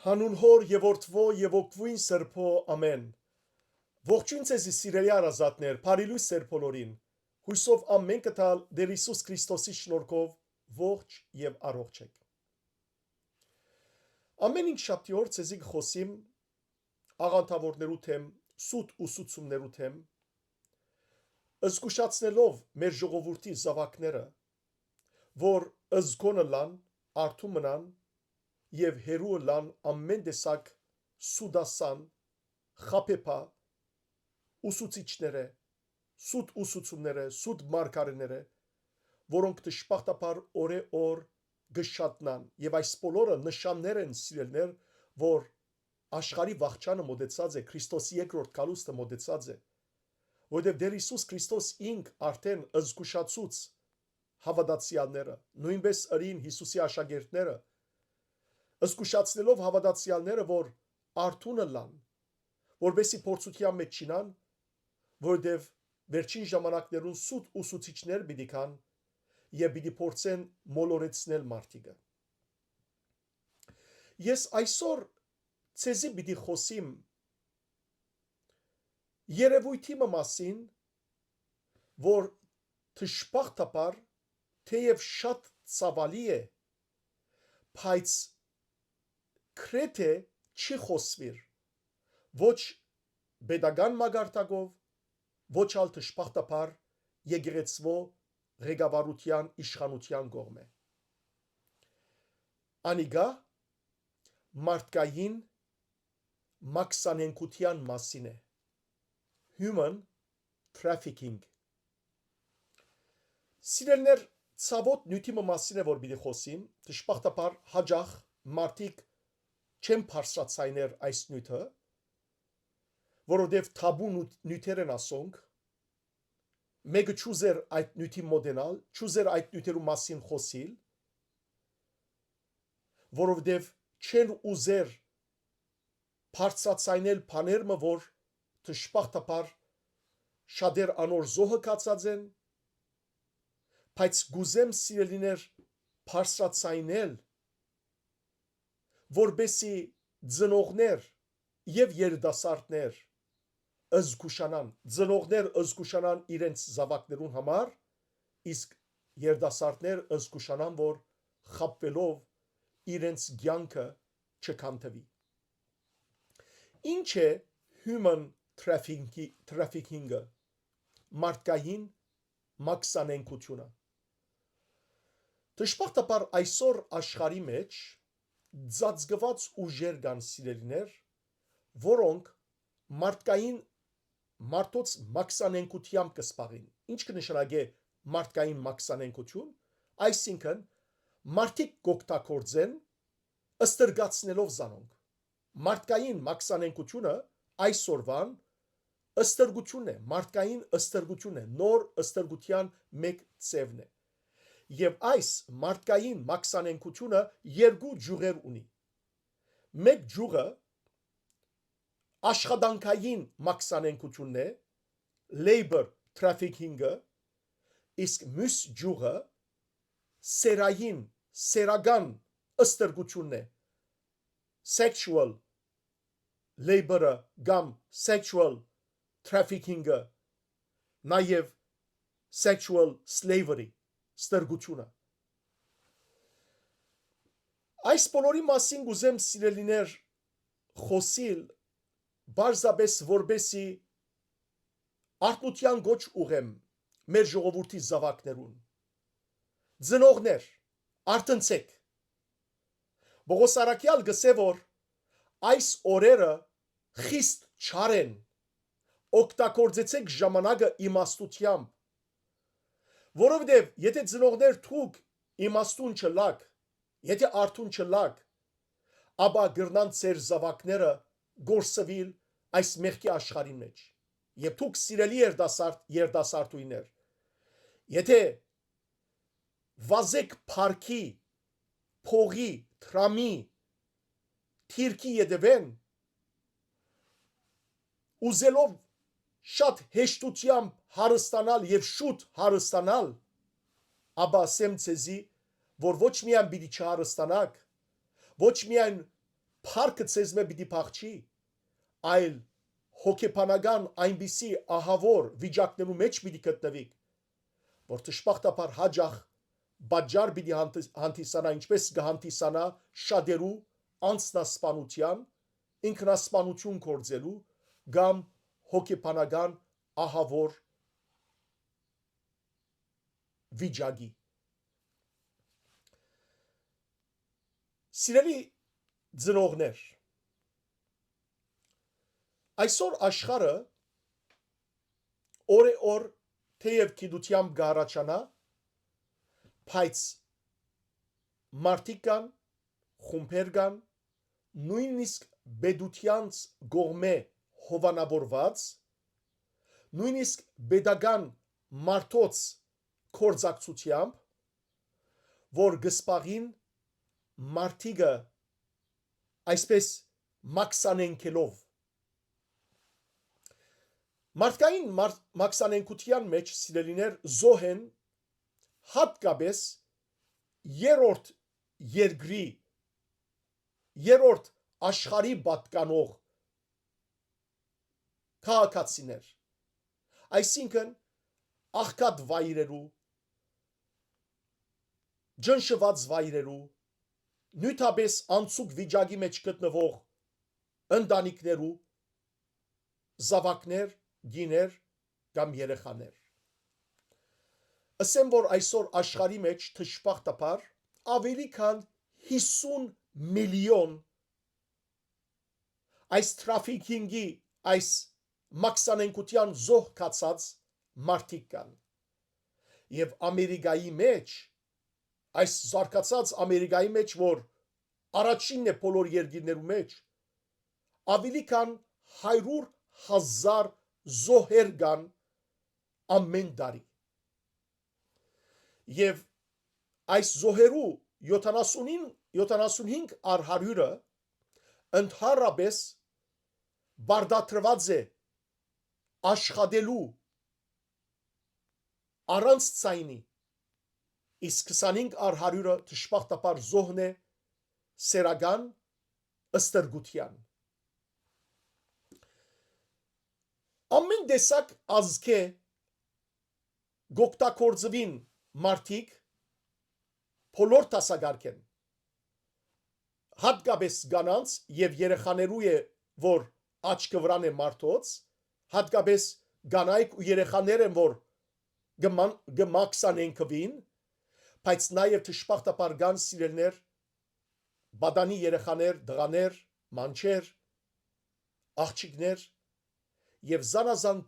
Հանուն հոր եւ որդվո եւ օգվույն սրբո ամեն։ Ողջույն ձեզի սիրելի արազատներ, բարի լույս ձեր բոլորին։ Հույսով ամեն կտալ Տեր Հիսուս Քրիստոսի շնորհքով ողջ եւ առողջ եք։ Ամեն ինչ շաբթի օր ձեզի կխոսիմ աղանդավորներու թեմ, սուտ ուսուցումներու թեմ, զգուշացնելով մեր ժողովրդի զավակները, որ զգոնը լան, արթու մնան եւ հերու լան ամեն տեսակ սուդասան, խապեպա, ուսուցիչները, սուտ ուսուցումները, սուտ մարգարեները, որոնք դժբախտաբար օրե-օր գշատնան եւ այս բոլորը նշաններ են սիրելներ, որ աշխարհի վաղճանը մոտեցած է, Քրիստոսի երկրորդ գալուստը մոտեցած է, որովհետեւ Տեր Հիսուս Քրիստոս ինք արդեն զգուշացուց հավատացյալները, նույնպես ըրին Հիսուսի աշակերտները, զգուշացնելով հավատացյալները, որ արթունը լան, որբեսի փորձության մեջ չինան, որովհետև վերջին ժամանակներուն սուտ ուսուցիչներ պիտի կան եւ պիտի փորձեն մոլորեցնել մարդիկը։ Ես այսօր ցեզի պիտի խոսիմ երևույթի մասին, որ դժբախտաբար թեև շատ ցավալի է, բայց քրեթե չի խոսվիր ոչ pedagogan մագարտակով, ոչ ալ դժբախտաբար եկեղեցվո ղեկավարության իշխանության կողմէ։ Անիգա մարդկային մաքսանենկության մասին է, human trafficking։ Սիրելներ, ցավոտ նյութի մասին է, որ պիտի խոսիմ, դժբախտաբար հաջող մարդիկ չեն բարձրացայներ այս նյութը, որովհետև թաբու նյութեր են ասոնք, մեկը չուզեր այդ նյութի մոդենալ, չուզեր այդ նյութերու մասին խոսիլ, որովհետև չեն ուզեր բարձրացայնել բաներմը, որ դժբախտաբար շատեր անոր զոհը կացած են, բայց գուզեմ սիրելիներ բարձրացայնել, որբեսի ծնողներ եւ երիտասարդներ զգուշանան, ծնողներ զգուշանան իրենց զավակներուն համար, իսկ երիտասարդներ զգուշանան, որ խապվելով իրենց կյանքը չքանթվի։ Ինչ է human trafficking-ը, մարդկային մաքսանենկությունը։ Դժբախտաբար այսօր աշխարհի մեջ ծածկված ուժեր կան սիրելիներ, որոնք մարդոց մաքսանենկությամբ կսպաղին։ Ինչ կնշանակե մարդկային մաքսանենկություն, այսինքն մարդիկ կօգտագործեն ստրգացնելով զանոնք։ Մարդկային մաքսանենկությունը այսօրվան ստրգությունն է, մարդկային ստրգությունն է, նոր ստրգության մեկ ծևն է։ Եվ այս մարդկային մաքսանենկությունը երկու ջուղեր ունի։ Մեկ ջուղը աշխատանքային մաքսանենկությունն է, labor trafficking-ը, իսկ մյուս ջուղը սերական ստրգությունն է, sexual labor-ը կամ sexual trafficking-ը, նաև sexual slavery, ստրգությունը։ Այս բոլորի մասին գուզեմ սիրելիներ խոսիլ, բարձրապես որբեսի արթնության գոչ ուղեմ մեր ժողովրդի զավակներուն։ Ծնողներ, արթնցեք։ Պողոս առաքյալ գսե, որ այս օրերը խիստ չար են, օգտագործեցեք ժամանակը իմաստությամբ, որովհետև եթե ծնողներ դուք իմաստուն չլաք, եթե արթուն չլաք, ապա գրնան ձեր զավակները գործվել այս մեղքի աշխարհի մեջ։ Եվ դուք սիրելի երիտասարդուհիներ, եթե վազեք փառքի, փողի, տրամի, թիրքի ետևեն, ուզելով շատ հեշտությամբ հարստանալ եւ շուտ հարստանալ, ապա ասեմ ցեզի, որ ոչ միայն պիտի չհարստանաք, ոչ միայն փառքը ցեզ մե պիտի փախչի, այլ հոգեբանական այնպիսի ահավոր վիճակներու մեջ պիտի գտնվիք, որ ճշմարտաբար հաջող բաժար պիտի հանդիսանա, ինչպես կհանդիսանա շատերու անձնասպանության, ինքնասպանություն գործելու կամ հոգեբանական ահավոր վիճակի։ Սիրելի ծնողներ, այսօր աշխարհը օր թեև գիտությամբ կառաջանա, բայց մարդիկ կան, խումբեր կան, նույնիսկ բեդությանց գողմե հովանավորված, նույնիսկ բեդական մարդոց կորձակցությամբ, որ գսպաղին մարդիկը այսպես մաքսանենքելով մարդկային մաքսանենքության մեջ սիրելիներ զոհ են հատկապես երրորդ երկրի երրորդ աշխարհի պատկանող քաղաքացիներ, այսինքն աղքատ վայրերու, ջնշված վայրերու, նույնապես անցուկ վիճակի մեջ գտնվող ընտանիքներու զավակներ, գիներ կամ երեխաներ։ Ասեմ, որ այսօր աշխարհի մեջ թշպախտաբար ավելի քան 50 միլիոն այս թրաֆիքինգի, այս մաքսանենքության զոհ կացած մարդիկ կան։ Եվ Ամերիկայի մեջ, այս զարգացած Ամերիկայի մեջ, որ առաջինն է բոլոր երկրներու մեջ, ավելի քան 100,000 զոհեր կան ամեն տարի։ Եվ այս զոհերու 75 առ 100-ը ընդհանրապես բարդատրված է աշխատելու առանց ցայնի, իսկ 25 առ 100-ը ճշմարտաբար զոհն է սերական ըստրգության։ Ամեն տեսակ ազգե գոկտակորձվին մարդիկ բոլոր տասագարքեն, հատկապես կանանց և երեխաներու է, որ աչքը վրան է մարդոց, հատկապես կանայք ու երեխաներ են, որ գմաքսանենքվին, բայց նաև ճշմարտաբար կան սիրելներ, բադանի երեխաներ, դղաներ, մանչեր, աղջիկներ և զանազան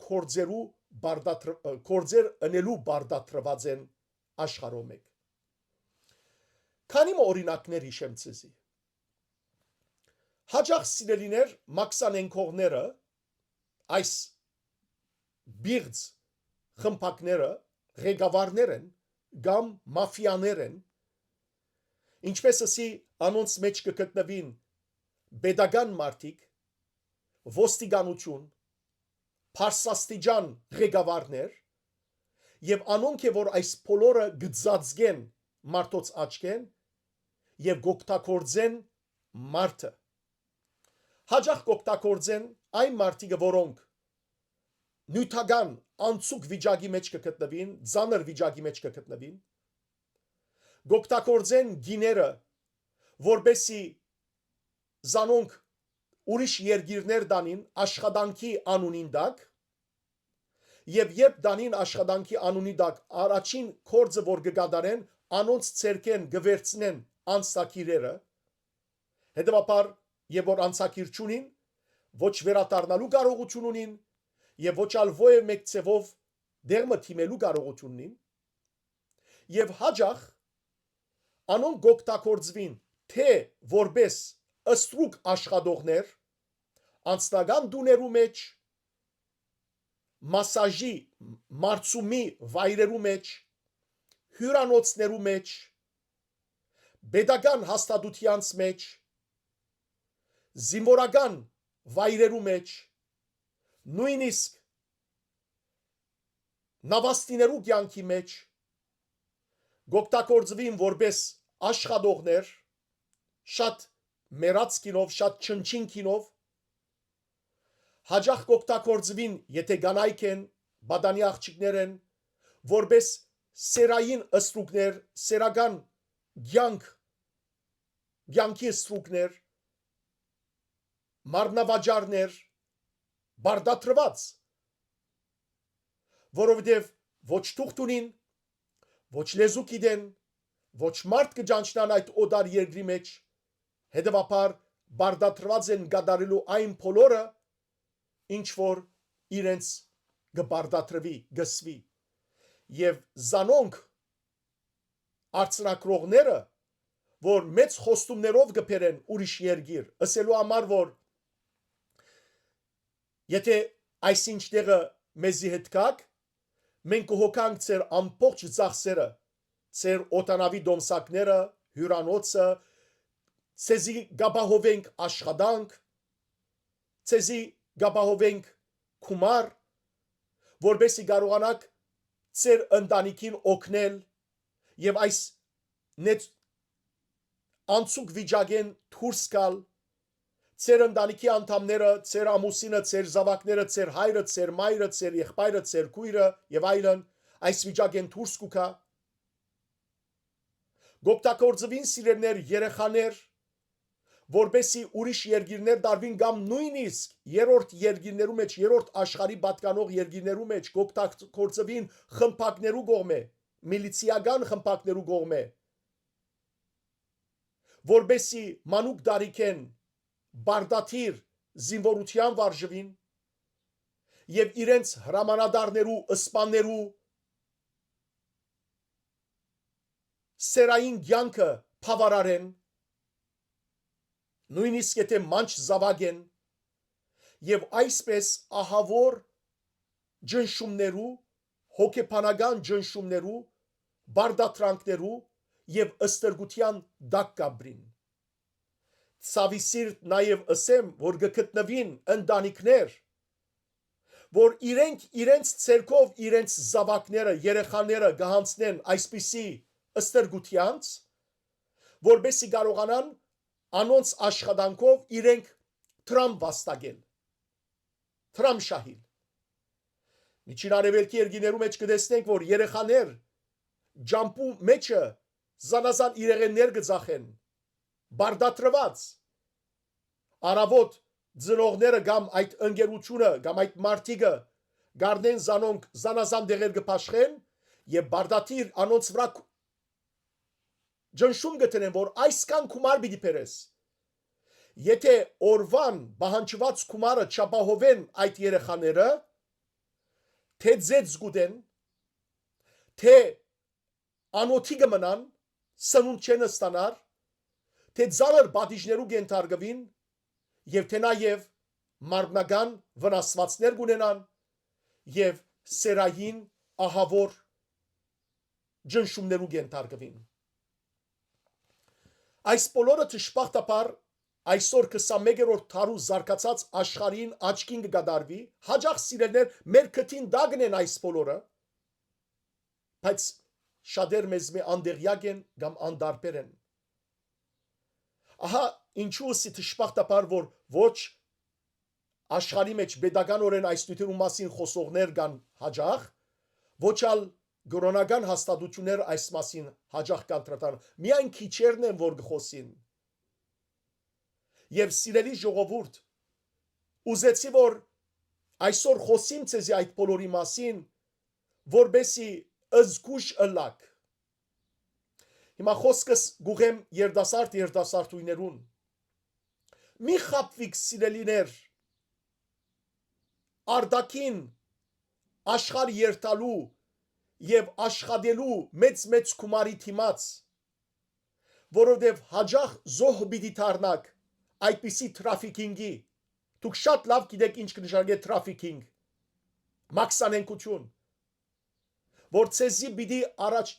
գործեր ընելու բարդատրված են աշխարհով մեկ։ Քանի օրինակներ հիշեմ ցեզի։ Հաջող սիրելիներ մաքսանենքողները, այս բիղձ խմբակները ղեկավարներ են կամ մաֆիաներ են, ինչպես ասի անոնց մեջ կգտնվին պետական մարդիկ, ոստիկանություն, փարսաստիճան ղեկավարներ եւ անոնք է որ այս բոլորը գծածգեն մարդոց աչքեն եւ գոկտակորձեն մարդը հաջող գոկտակորձեն այն մարդիկը որոնք նյութական անցուկ վիճակի մեջ կգտնվին, ծանր վիճակի մեջ կգտնվին, գոկտակորձեն գիները, որբեսի զանոնք ուրիշ երկիրներ դանին աշխատանքի անունին դակ, եւ երբ դանին աշխատանքի անունի դակ առաջին կորձը որ կգադարեն, անոնց ցերկեն գվերցնեն անցակիրերը, հետևաբար եւ որ անցակիր չունին, ոչ վերադառնալու կարողություն ունին, եւ ոչ ալ ովև մեկ ցևով դերմը թիմելու կարողություն ունին, եւ հաջող անոնք գոկտակորձվին թե որբես ըստրուկ աշխատողներ անձնական դուներու մեջ, մասաժի մարցումի վայրերու մեջ, հյուրանոցներու մեջ, պետական հաստատությանց մեջ, զինվորական վայրերու մեջ, նույնիսկ նավաստիներու կյանքի մեջ, գոկտակորձվին որպես աշխատողներ, շատ մերած կինով, շատ չնչին կինով, հաջախ կօգտագործվին, եթե կանայք են, բադանի աղջիկներ են, որպես սերային ստրուկներ, սերական կյանքի ստրուկներ, մարմնավաճառներ, բարդատրված, որովհետև ոչ թուղթ ունին, ոչ լեզու գիտեն, ոչ մարդ կճանչնան այդ օդար երկրի մեջ, հետևաբար բարդատրված են կատարելու այն բոլորը, ինչ որ իրենց կբարդատրվի, գսվի, եւ զանոնք արցնակրողները, որ մեծ խոստումներով կբերեն ուրիշ երկիր, ասելու համար, որ եթե այսինչ տեղը մեզի հետ կաք, մենք կհոգանք ձեր ամբողջ ծախսերը, ձեր օտանավի դոմսակները, հյուրանոցը, ցեզի գաբահովենք աշխատանք, ցեզի գաբահովենք քումար, որբեսի կարողանաք ձեր ընտանիքին օգնել եւ այս անցուկ վիճակեն դուրս գալ, ձեր ընտանիքի անդամները, ձեր ամուսինը, ձեր զավակները, ձեր հայրը, ձեր մայրը, ձեր եղբայրը, ձեր քույրը եւ այլն, այս վիճակեն դուրս կուքա, գոկտակորձվին սիրելներ երեխաներ, որբեսի ուրիշ երկիրներ դարվին կամ նույնիսկ երրորդ երկիրներու մեջ, երրորդ աշխարհի պատկանող երկիրներու մեջ գոկտակորձվին խմբակներու կողմէ, միլիցիական խմբակներու կողմէ, որբեսի մանուկ դարիքեն բարդաթիր զինվորության վարժվին եւ իրենց հրամանատարներու, ըսպաններու սերային կյանքը բավարարեն, նույնիսկ եթե մանչ զավակ են եւ այսպես ահավոր ջնշումներու, հոգեբանական ջնշումներու, բարդատրանքներու եւ ըստրգության դակ կաբրին։ Ցավի սիրտ նաեւ ասեմ, որ գտնվին ընտանիքներ, որ իրենց ցերկով իրենց զավակները, երեխաները գահանցնեն այսպիսի ըստրգությանց, որբեսի կարողանան անոնց աշխատանքով իրենք տրամ վաստակել, տրամ շահիլ։ Միջին արևելքի երկիներու մեջ կտեսնենք, որ երեխաներ ջամփու մեջը զանազան իրեղեններ կծախեն, բարդատրված, արավոտ ծնողները կամ այդ ընկերությունը կամ այդ մարդիկը գարնեն զանոնք զանազան դեղեր կփաշխեն եւ բարդաթիր անոնց վրա ջնշում գտնեն, որ այսքան քումար պիտի բերես։ Եթե օրվան բահանջված քումարը չապահովեն այդ երեխաները, թե ձեծ գուտեն, թե անոթի կմնան, սնունդ չեն ստանար, թե ծանր պատիժներու կենթարկվին եւ թե նաեւ մարմնական վնասվածքներ կունենան եւ սերային ահավոր ջնշումներու կենթարկվին։ Այս բոլորը ճշմարտաբար այսօր 21-րդ դարու զարգացած աշխարհին աչքին կգադարվի, հաջող սիրելներ մեր քթին դագն են այս բոլորը, բայց շատեր մեզ մե անդեղյակ են կամ անդարբեր են։ Ահա ինչու սի ճշմարտաբար որ ոչ աշխարհի մեջ pedagogan այս նյութերու մասին խոսողներ կան հաջող, ոչ ալ գրոնական հաստատություններ այս մասին հաջող կանտրատան, միայն քիչերն են որ գխոսին։ Եվ սիրելի ժողովուրդ, ուզեցի որ այսօր խոսիմ ցեզի այդ բոլորի մասին, որբեսի զգուշ ըլլակ։ Հիմա խոսքս գուղեմ երդասարտույներուն։ Մի խապվիկ սիրելիներ, արդակին աշխարհ երթալու եւ աշխատելու մեծ քումարի թիմաց, որովհետեւ հաջող զոհ պիտի դառնաք այդպիսի տրաֆիկինգի, դուք շատ լավ գիտեք ինչ կնշանակե տրաֆիկինգ, մաքսանենկություն, որ ցեզի պիտի առաջ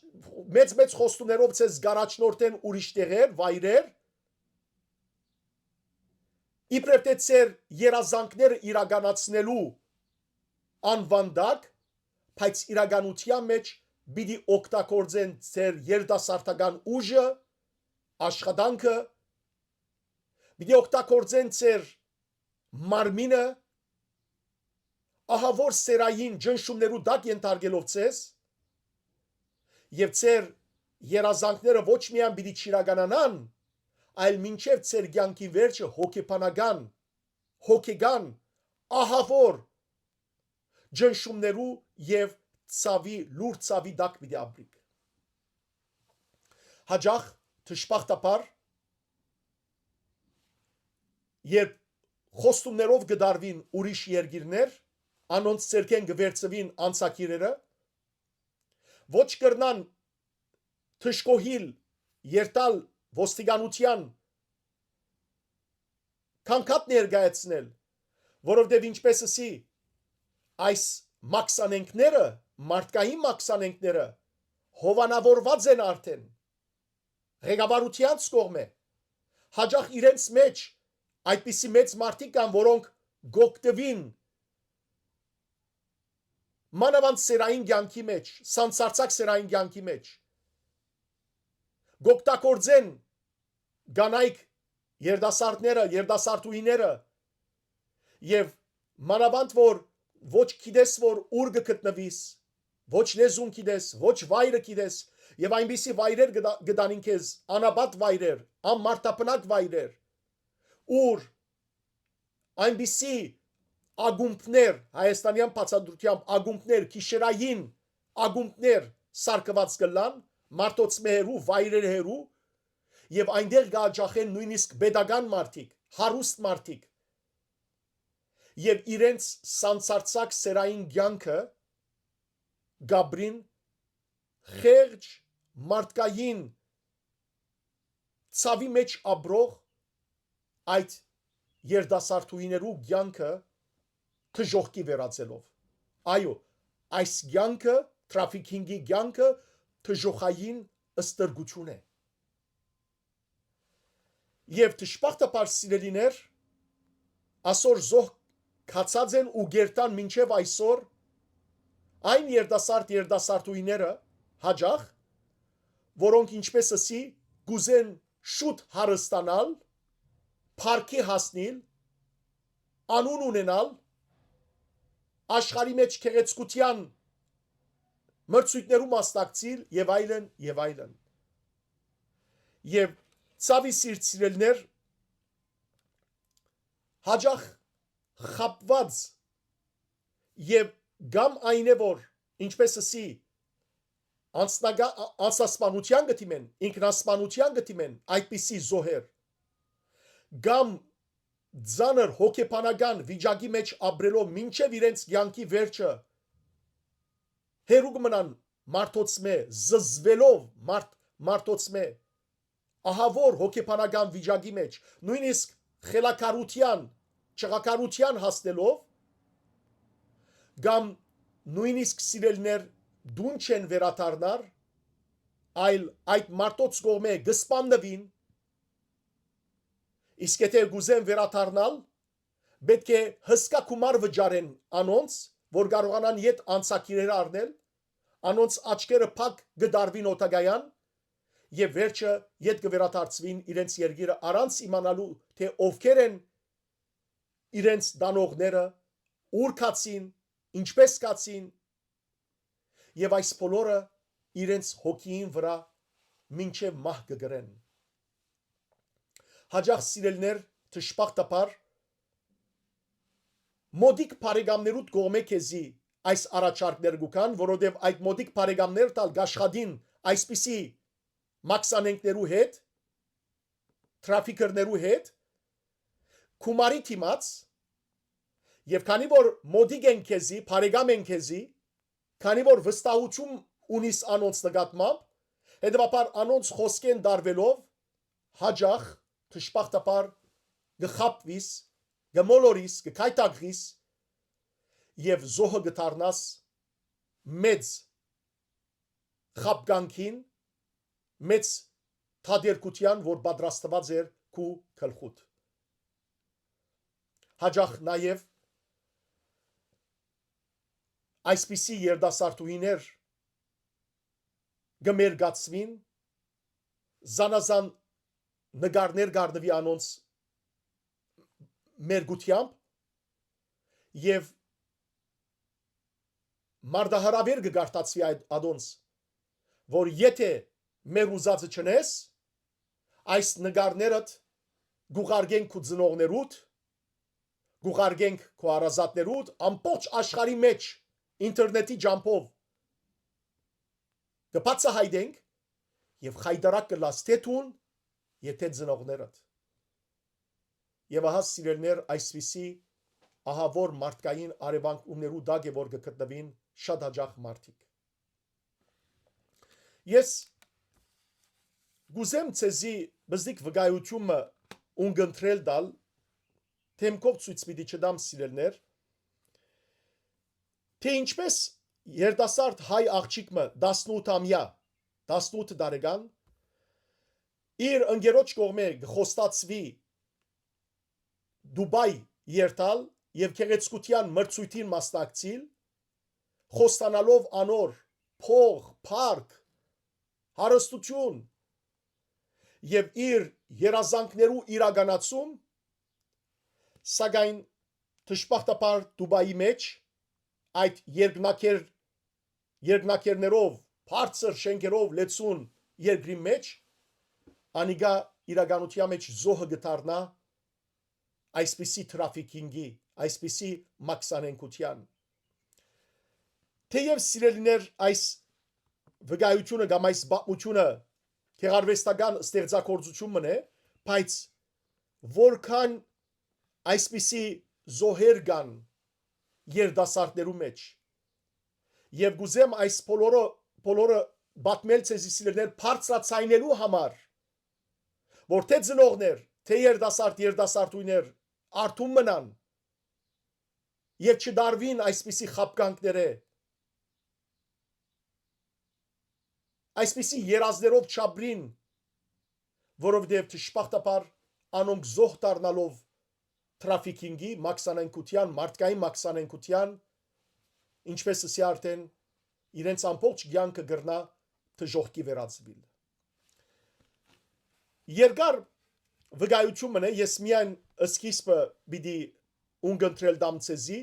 մեծ խոստումներով ցեզ գարաչնորտեն ուրիշ տեղեր, վայրեր, իբրև թե ձեր երազանքները իրականացնելու անվանդակ, բայց իրականության մեջ պիտի օգտագործեն ձեր երիտասարդական ուժը, աշխատանքը, Պիտի օգտագործեն ձեր մարմինը ահավոր սերային ջնշումներու դակ ենթարկելով ձեզ եւ ձեր երազանքները ոչ միայն պիտի չիրականանան, այլ մինչև ձեր կյանքի վերջը հոգեգան ահավոր ջնշումներու եւ ցավի լուր ցավի դակ պիտի ապրիք։ Հաջող դժբախտաբար երբ խոստումներով գդարվին ուրիշ երկիրներ, անոնց ցերկեն գվերծվին անցակիրերը, ոչ կրնան թշկոհիլ երտալ ոստիկանության կանգատ ներկայացնել, որովհետև ինչպես ասի այս մաքսանենքները, մարդկային մաքսանենքները հովանավորված են արդեն ղեկավարությանց կողմէ, հաջող իրենց մեջ այդպիսի մեծ մարդիկ կան, որոնք գոկտվին մանավանդ սերային կյանքի մեջ, սանցարցակ սերային կյանքի մեջ, գոկտակորձեն գանայք երդասարտները, երդասարտուհիները եւ մանավանդ որ ոչ գիտես որ ուր գտնվիս, ոչ լեզուն գիտես, ոչ վայրը գիտես եւ այնպիսի վայրեր գտանին քեզ, անաբատ վայրեր, անմարտապնակ վայրեր, ուր այնպիսի ագումբներ, հայաստանյան բացատրությամբ ագումբներ, քիշերային ագումբներ սարկված կլան, մարդոց մեհերու, վայրեր հերու եւ այնտեղ գաճախեն նույնիսկ pedagogan մարդիկ, հարուստ մարդիկ եւ իրենց սանցարցակ սերային կյանքը գաբրին խեղճ մարդկային ցավի մեջ ապրող այդ երդասարտուհիներու կյանքը թժողքի վերածելով այո այս կյանքը տրաֆիկինգի կյանքը թժողային ըստրգություն է եւ դժբախտաբար սիրելիներ այսօր զոհ կացած են ու գերտան մինչև այսօր այն երդասարտուհիները հաջող որոնք ինչպես ասի գուզեն շուտ հարստանալ փառքի հասնել անուն ունենալ աշխարհի մեջ քեղեցկության մրցույթներում մասնակցել եւ այլն եւ այլն եւ ցավի սիրելիներ հաջող խապված եւ գամ այն է որ ինչպես ասի անսասպանության գտիմեն ինքնասպանության գտիմեն այդպիսի զոհեր գամ ձանր հոգեբանական վիճակի մեջ ապրելով մինչև իրենց կյանքի վերջը հերուկ մնան մարդոցմե զզվելով մարդոցմե ահավոր հոգեբանական վիճակի մեջ նույնիսկ խելակարության ճղակարության հասնելով գամ նույնիսկ սիրելներ դուն չեն վերաթարնար այլ այդ մարդոց կողմէ գսպանդվին իսկ եթե գուզեն վերաթարնալ պետք է հսկա գումար վճարեն անոնց որ կարողանան իդ անցակիրերը առնել անոնց աչքերը փակ գդարվին օտագայան եւ վերջը իդ կվերաթարցվին իրենց երգիրը առանց իմանալու թե ովքեր են իրենց դանողները ուր կացին ինչպես կացին եւ այս բոլորը իրենց հոգին վրա մինչև մահ կգրեն հաջող սիրելներ դժբախտաբար մոդիկ բարեկամներուդ կողմէ քեզի այս առաջարկներ գուքան որովհետև այդ մոդիկ բարեկամներ տալ գաշխադին այսպիսի մաքսանենքներու հետ տրաֆիկերներու հետ կումարի թիմած եւ քանի որ մոդիկ են քեզի բարեկամ են քեզի քանի որ վստահություն ունիս անոնց նկատմամբ հետեւաբար անոնց խոսքեն դարվելով հաջող դժբախտաբար գխապվիս գմոլորիս գկայտակրիս եւ զոհը գտարնաս մեծ խապկանքին մեծ թադերկության որ պատրաստված էր քու քլխուտ հաջող նաեւ այսպիսի երդասարտուհիներ գմերգացվին զանազան նկարներ գարնվի անոնց մերգությամբ եւ մարդահրավեր կգարտացվի այդ ադոնց, որ եթե մեր ուզածը չնես, այս նկարներդ գուղարկենք քու ծնողներուդ, գուղարկենք քու հարազատներուդ, ամբողջ աշխարհի մեջ ինտերնետի ջամփով կբացահայտենք եւ խայդարակ կլաս թե տուն, եթե ծնողներդ։ Եվ ահա սիրելներ այսպիսի ահավոր մարդկային արևանքումներու դակ է որ կգտնվին շատ հաջող մարդիկ։ Ես գուզեմ ցեզի բզդիկ վկայությունը ունգընտրել դալ թեմքով ցույց պիտի չդամ սիրելներ, թե ինչպես երիտասարդ հայ աղջիկը 18-ամյա 18 տարեկան իր ընկերոջ կողմէ խոստացվի Դուբայ երթալ եւ քեղեցկության մրցույթին մասնակցել, խոստանալով անոր փող, փառք, հարստություն եւ իր երազանքներու իրականացում, սակայն դժբախտաբար Դուբայի մեջ այդ երկնակերներով, բարձր շենքերով լեցուն երկրի մեջ անիգա իրականության մեջ զոհը գտարնա այսպիսի տրաֆիկինգի, այսպիսի մաքսանենկության։ Թեև սիրելիներ այս վկայությունը կամ այս պատմությունը գեղարվեստական ստեղծագործություն է, բայց որքան այսպիսի զոհեր կան երիտասարդներու մեջ եւ գուզեմ այս բոլորը պատմել ցեզի սիրելիներ բարձրացնելու համար, որ թե ծնողներ, թե երիտասարդույներ արթուն մնան եւ չդարվին այսպիսի խապկանքները, այսպիսի երազներով չաբրին, որովհետեւ դժբախտաբար անոնք զոհ դառնալով տրաֆիկինգի, մաքսանենկության, մարդկային մաքսանենկության, ինչպես ասի արդեն իրենց ամբողջ կյանքը գրնա դժոխքի վերածվել։ Երկար վկայությունն է, ես միայն սկիզբը պիտի ունգընտրել դամցեզի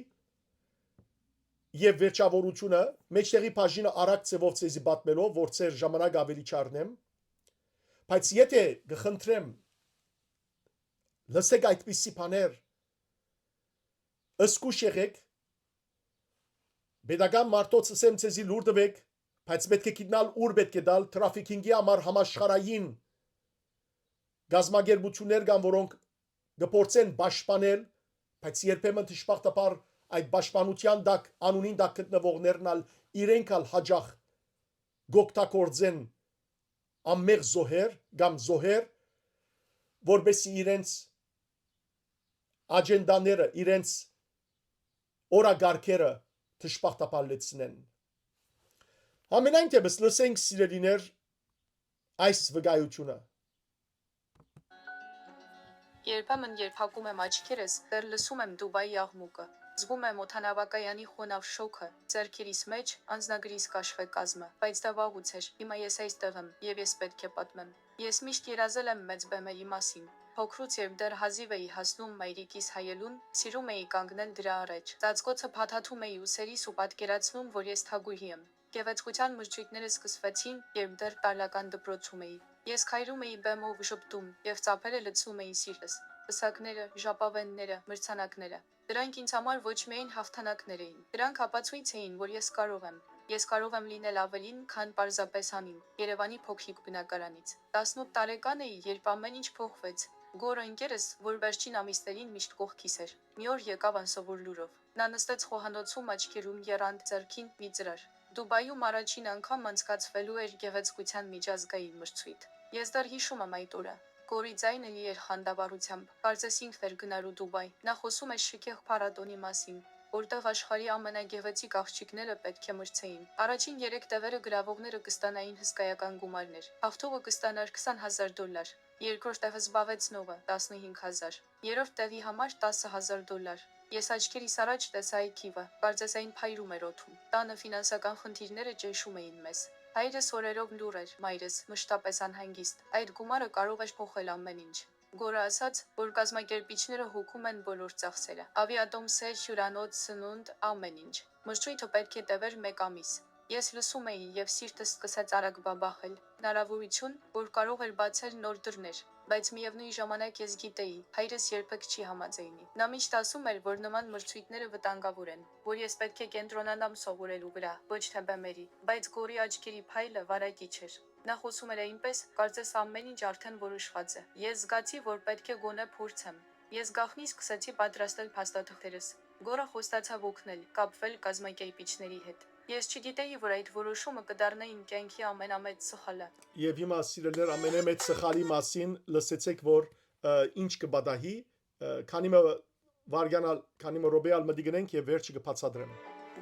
եւ վերջավորությունը մեջտեղի բաժինը արագ ծևով ցեզի պատմելով, որ ծեր ժամանակ ավելի չառնեմ, բայց եթե գխնդրեմ լսեք այդպիսի բաներ, ըսկուշ եղեք, Պետական մարդոց ասեմ ցեզի լուր տվեք, բայց պետք է գիտնալ ուր պետք է դալ տրաֆիկինգի համար համաշխարհային գազագերբություններ կան, որոնք գործեն պաշտպանել, բայց երբեմն դժբախտաբար այդ պաշտպանության դակ անունին դակ գտնվողներն ալ իրենք ալ հաջող գոկտակորձեն ամեղ զոհեր կամ զոհեր, որբեսի իրենց աջենդաները, իրենց օրագարկերը դժբախտաբար լեցնեն։ Ամենայն դեպս լսենք սիրելիներ այս վկայությունը։ Երբեմն երբ հակում եմ աչքերս, դեռ լսում եմ Դուբայի աղմուկը, զգում եմ օդանավակայանի խոնավ շոքը, ձեռքերիս մեջ անձնագրիս կաշվե կազմը, բայց դա վաղուց էր, հիմա ես այստեղ եմ, եւ ես պետք է պատմեմ։ Ես միշտ երազել եմ մեծ բեմերի մասին։ Փոքրուց երբ դեռ հազիվ էի հասնում մայրիկիս հայելուն, սիրում էի կանգնել դրա առաջ։ Ծածկոցը փաթաթում էի ուսերիս ու պատկերացնում, որ ես թագուհի եմ։ Գեղեցկության մրցույթները սկսվեցին, երբ դեռ տարրական դպրոցում էի։ Ես քայլում էի բեմով ժպտում եւ ծափերը լցում էին սիրտս։ Պսակները, ժապավենները, մրցանակները։ Դրանք ինձ համար ոչ միայն հաղթանակներ էին։ Դրանք ապացույց էին, որ ես կարող եմ։ Ես կարող եմ լինել ավելին, քան պարզապես անին։ Երևանի փոքրիկ բնակարանից։ 18 տարեկան էի, երբ ամեն ինչ փոխվեց։ Գորը ընկերս, որ վերջին ամիսներին միշտ կողքիս էր, մի օր եկավ անսովոր լուրով։ Նա նստեց խոհանոցում աչքերում եռանդ ձեռքին մի ծրար։ Դուբայում առաջին անգամ անցկացվելու էր գեղեցկության միջազգային մրցույթ։ Ես դեռ հիշում եմ այդ օրը։ Գորի ձայնը լի էր խանդավառությամբ։ Կարծես ինքն էր գնալու Դուբայ։ Նա խոսում էր շքեղ փառատոնի մասին, որտեղ աշխարհի ամենագեղեցիկ աղջիկները պետք է մրցեին։ Առաջին 3 տևերը գրավողները կստանային հսկայական գումարներ։ Հաղթողը կստանար $20,000։ Երկրորդ տեղը զբաղեցնողը $15,000։ Երրորդ տեղի համար $10,000։ Ես աչքերիս առաջ տեսա այդ թիվը, կարծես այն փայրում էր օդում։ Տանը ֆինանսական խնդիրները ճնշում էին մեզ։ Հայրս օրերով լուռ էր, մայրս մշտապես անհանգիստ։ Այդ գումարը կարող էր փոխել ամեն ինչ։ Գորը ասաց, որ կազմակերպիչները հոգում են բոլոր ծախսերը։ Ավիատոմ սեր, հյուրանոց, սնունդ, ամեն ինչ։ Մրցույթը պետք է տևեր 1 ամիս։ Ես լսում էի և սիրտս սկսեց արագ բաբախել։ Հնարավորություն, որ կարող էր բացել նոր դռներ, բայց միևնույն ժամանակ ես գիտեի, հայրս երբեք չի համաձայնի։ Նա միշտ ասում էր, որ նման մրցույթները վտանգավոր են, որ ես պետք է կենտրոնանամ սովորելու վրա, ոչ թե բեմերի, բայց Գորի աչքերի փայլը վարակիչ էր։ Նա խոսում էր այնպես, կարծես ամեն ինչ արդեն որոշված է։ Ես զգացի, որ պետք է գոնե փորձեմ։ Ես գաղտնի սկսեցի պատրաստել փաստաթղթերս։ Գորը խոստացավ օգնել, կապվել կազմակերպիչների հետ։ Ես չգիտեի, որ այդ որոշումը կդառնա իմ կյանքի ամենամեծ սխալը։ Եվ հիմա սիրելիներ ամենամեծ սխալի մասին լսեցեք, որ ինչ կբադահի, քանի մը վարգանալ, քանի մը ռոբեալ մտի գնենք եւ վերջը կբացատրեմ։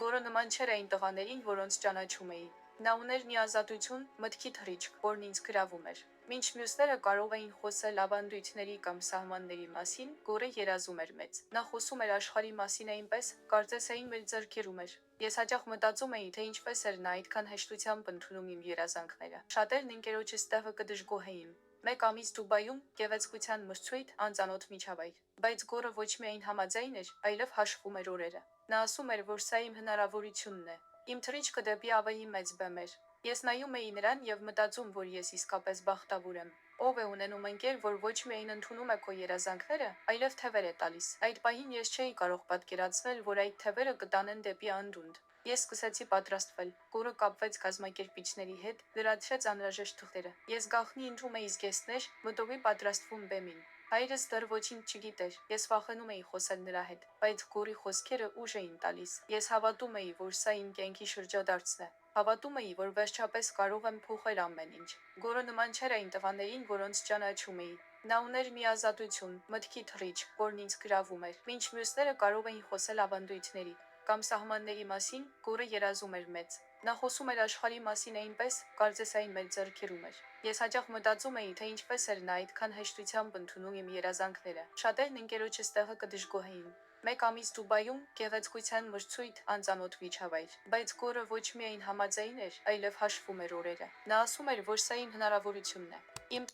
Գորը նման չէր այն տղաներին, որոնց ճանաչում էի։ Նա ուներ մի ազատություն, մտքի թռիչք, որն ինձ գրավում էր։ Մինչ մյուսները կարող էին խոսել ավանդույթների կամ սահմանների մասին, Գորը երազում էր մեծ։ Նա խոսում էր աշխարհի մասին այնպես, կարծես այն մեր ձեռքերում էր։ Ես հաճախ մտածում էի, թե ինչպես էր նա այդքան հեշտությամբ ընդունում իմ երազանքները։ Շատերն ընկերոջս տեղը կդժգոհեին։ 1 ամիս Դուբայում գեղեցկության մրցույթ, անծանոթ միջավայր։ Բայց Գորը ոչ միայն համաձայն էր, այլև հաշվում էր օրերը։ Նա ասում էր, որ սա իմ հնարավորությունն է։ Իմ թռիչքը դեպի ավելի մեծ բեմ էր։ Ես նայում էի նրան եւ մտածում, որ ես իսկապես բախտավոր եմ։ Ով է ունենում ընկեր, որ ոչ միայն ընդունում է քո երազանքները, այլև թևեր է տալիս։ Այդ պահին ես չէի կարող պատկերացնել, որ այդ թևերը կտանեն դեպի անդունդ։ Ես սկսեցի պատրաստվել։ Գորը կապվեց կազմակերպիչների հետ, լրացրեց անհրաժեշտ թղթերը։ Ես գաղտնի ընտրում էի զգեստներ, մտովի պատրաստվում բեմին։ Հայրս դեռ ոչինչ չգիտեր։ Ես վախենում էի խոսել նրա հետ, բայց Գորի խոսքերը ուժ էին տալիս։ Ես հավատում էի, որ սա իմ կյանքի շրջադարձն է։ Հավատում էի, որ վերջապես կարող եմ փոխել ամեն ինչ։ Գորը նման չէր այն տղաներին, որոնց ճանաչում էի։ Նա ուներ մի ազատություն, մտքի թռիչք, որն ինձ գրավում էր։ Մինչ մյուսները կարող էին խոսել ավանդույթների կամ սահմանների մասին, Գորը երազում էր մեծ։ Նա խոսում էր աշխարհի մասին այնպես, կարծես այն մեր ձեռքերում էր։ Ես հաճախ մտածում էի, թե ինչպես էր նա այդքան հեշտությամբ ընդունում իմ երազանքները։ Շատերն ընկերոջս տեղը կդժգոհեին։ 1 ամիս Դուբայում գեղեցկության մրցույթ, անծանոթ միջավայր։ Բայց Գորը ոչ միայն համաձայն էր, այլև հաշվում էր օրերը։ Նա ասում էր, որ սա իմ հնարավորությունն է։ Իմ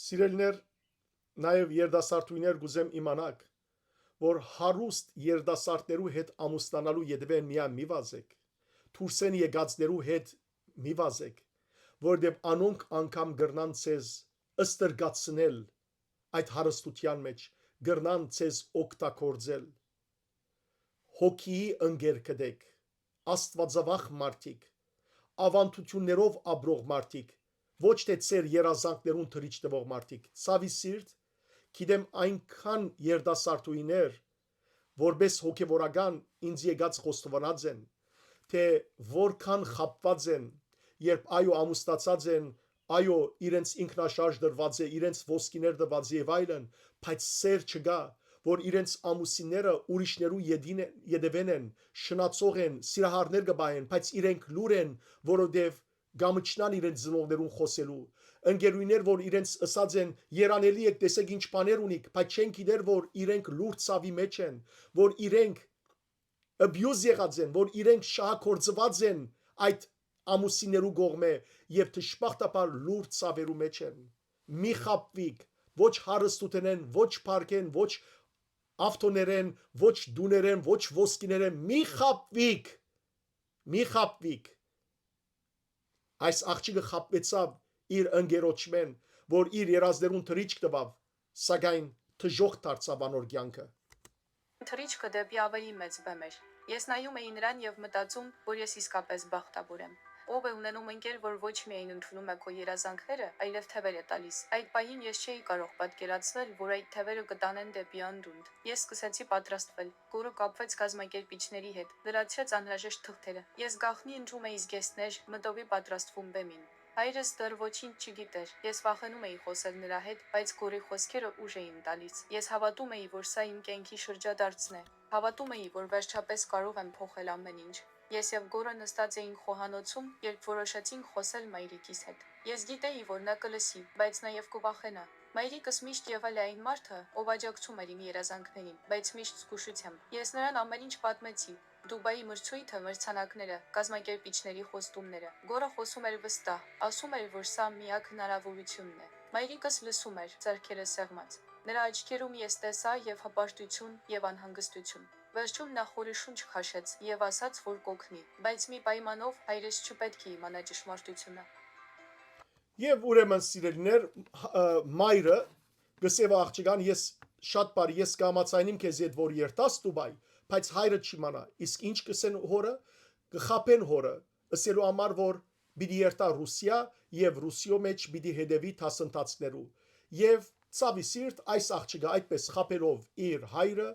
Սիրելիներ, նաեւ երդասարտուհիներ գուզեմ իմանաք, որ հարուստ երդասարտներու հետ ամուսնանալու յետևեն միայն մի վազեք, թուրսեն եկածներու հետ մի վազեք, որտեղ անոնք անգամ գրնան ցեզ ըստրգացնել այդ հարստության մեջ, գրնան ցեզ օգտագործել։ Հոգիի ընկեր կդեք, աստվածավախ մարդիկ, ավանդություններով ապրող մարդիկ, ոչ թե ծեր երազանքներուն թրիչ տվող մարդիկ։ Ցավի սիրտ, գիտեմ այնքան երդասարտուհիներ, որբես հոգևորական ինձ եկած խոստովանած են, թե որքան խապված են, երբ այո ամուսնացած են, այո իրենց ինքնաշարժ դրված է, իրենց ոսկիներ դրված եւ այլն, բայց սեր չկա, որ իրենց ամուսինները ուրիշներու յետևեն են, շնացող են, սիրահարներ կբայեն, բայց իրենք լուր են, որովհետեւ գամչնան իրենց ծնողներուն խոսելու։ Ընկերուներ, որ իրենց ըսած են երանելի եք, տեսեք ինչ բաներ ունիք, բայց չեն գիտեր, որ իրենք լուր ցավի մեջ են, որ իրենք abuse եղած են, որ իրենք շահագործված են այդ ամուսիններու կողմէ եւ դժբախտաբար լուր ցավերու մեջ են։ Մի խապվիկ, ոչ հարստութենեն, ոչ парքեն, ոչ ավտոներեն, ոչ դուներեն, ոչ ոսկիներեն, մի խապվիկ, մի խապվիկ։ Այս աղջիկը խապվեցավ իր ընկերոջմեն, որ իր երազներուն թրիչք տվավ, սակայն թժող դարձավ անոր կյանքը։ թռիչքը դեպի ավելի մեծ բեմ էր։ Ես նայում էի նրան եւ մտածում, որ ես իսկապես բախտավոր եմ։ Ով է ունենում ընկեր, որ ոչ միայն ընդունում է քո երազանքները, այլև թևեր է տալիս։ Այդ պահին ես չէի կարող պատկերացնել, որ այդ թևերը կտանեն դեպի անդունդ։ Ես սկսեցի պատրաստվել։ Գորը կապվեց կազմակերպիչների հետ, լրացրեց անհրաժեշտ թղթերը։ Ես գաղտնի ընտրում էի զգեստներ, մտովի պատրաստվում բեմին։ Հայրս դեռ ոչինչ չգիտեր։ Ես վախենում էի խոսել նրա հետ, բայց Գորի խոսքերը ուժ էին տալիս։ Ես հավատում էի, որ սա իմ կյանքի շրջադարձն է։ Հավատում էի, որ վերջապես կարող եմ փոխել ամեն ինչ։ Ես եւ Գորը նստած էինք խոհանոցում, երբ որոշեցինք խոսել մայրիկիս հետ։ Ես գիտեի, որ նա կլսի, բայց նաեւ կվախենա։ Մայրիկս միշտ եղել է այն մարդը, ով աջակցում էր իմ երազանքներին, բայց միշտ զգուշությամբ։ Ես նրան ամեն ինչ պատմեցի. Դուբայի մրցույթը, մրցանակները, կազմակերպիչների խոստումները։ Գորը խոսում էր վստահ, ասում էր, որ սա միակ հնարավորությունն է։ Մայրիկս լսում էր, ձեռքերը սեղմած։ Նրա աչքերում ես տեսա եւ հպարտություն, եւ անհանգստություն։ Վերջում նա խորը շունչ քաշեց եւ ասաց, որ կօգնի, բայց մի պայմանով հայրս չպետք է իմանա ճշմարտությունը։ Եվ ուրեմն սիրելիներ, մայրը գսեւ աղջկան ես շատ բարի ես կամացայնիմ քեզ հետ որ երթաս Դուբայ, բայց հայրը չիմանա։ Իսկ ինչ կսեն հորը, կխապեն հորը, ասելու համար որ պիտի երթա Ռուսիա եւ Ռուսիո մեջ պիտի հետևի դասընթացներու։ Եվ ցավի սիրտ այս աղջիկը այդպես խապելով իր հայրը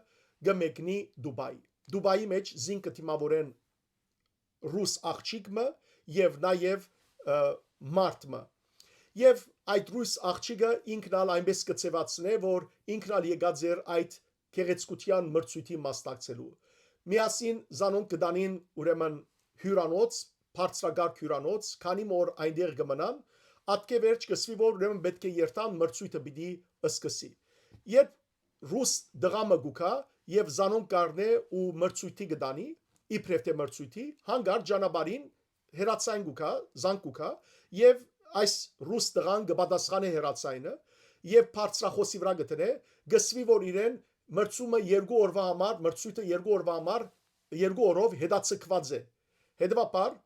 գմեկնի Դուբայ։ Դուբայի մեջ զինքը թիմավորեն ռուս աղջիկը եւ նաեւ մարտը։ Եվ այդ ռուս աղջիկը ինքնալ այնպես կցեվացնե, որ ինքնալ եկած էր այդ քեղեցկության մրցույթի մասնակցելու։ Միասին զանոն կդանին ուրեմն հյուրանոց, բարձրագարկ հյուրանոց, քանի որ այնտեղ կմնան, ատկե վերջ կսվի որ ուրեմն պետք է երթան մրցույթը պիտի սկսի։ Երբ ռուս դղամը գուքա եւ զանոն կառնե ու մրցույթի կդանի, իբրև թե մրցույթի, հանգար ճանապարհին հերացային գուքա, զանգ գուքա եւ այս ռուս տղան կպատասխանի հերացայինը եւ բարձրախոսի վրա գտնե գսվի որ իրեն մրցումը 2 օրվա համար մրցույթը 2 օրվա համար 2 օրով հետացկված է հետեւաբար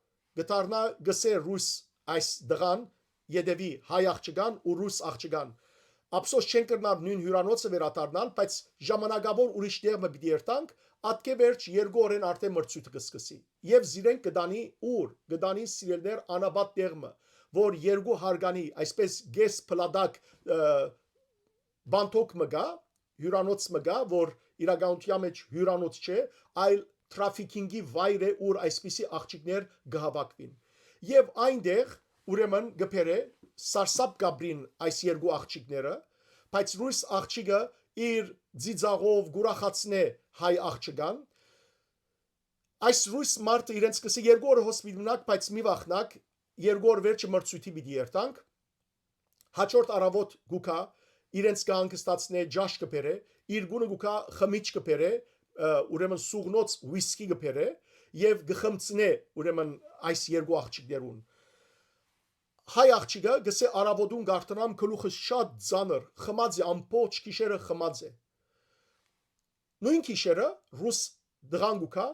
գտարնա գսե ռուս այս դղան յետևի հայ աղջկան ու ռուս աղջկան ափսոս չեն կրնալ նույն հյուրանոցը վերադառնալ բայց ժամանակավոր ուրիշ տեղ մը պիտի երթանք ատկե վերջ 2 օրեն արդեն մրցույթը կսկսի եւ զիրեն կդանի ուր կդանի սիրելներ անաբատ տեղը որ 2 հարգանի այսպես գես փլադակ բանտոկ մգա հյուրանոց մգա որ իրականության մեջ հյուրանոց չէ այլ թրաֆիկինգի վայր է ուր այսպիսի աղջիկներ գահավաքվին եւ այնտեղ ուրեմն գբերե սարսափ գաբրին այս 2 աղջիկները բայց ռուս աղջիկը իր ձիձաղով գուրախացնե հայ աղջկան այս ռուս մարդը իրենց կսի 2 օր հոսպիտալ մնաք բայց մի վախնակ 2 օր վերջը մրցույթի պիտի երթանք հաջորդ առավոտ գուքա իրենց կհանգստացնե ջաշ կբերե իր գունը գուքա խմիչ կբերե ուրեմն սուղնոց վիսկի կբերե եւ գխմցնե ուրեմն այս 2 աղջիկներուն հայ աղջիկը գսե առավոտուն գարտնամ գլուխը շատ ծանր խմած է ամբողջ գիշերը խմած է նույն գիշերը ռուս դղան գուքա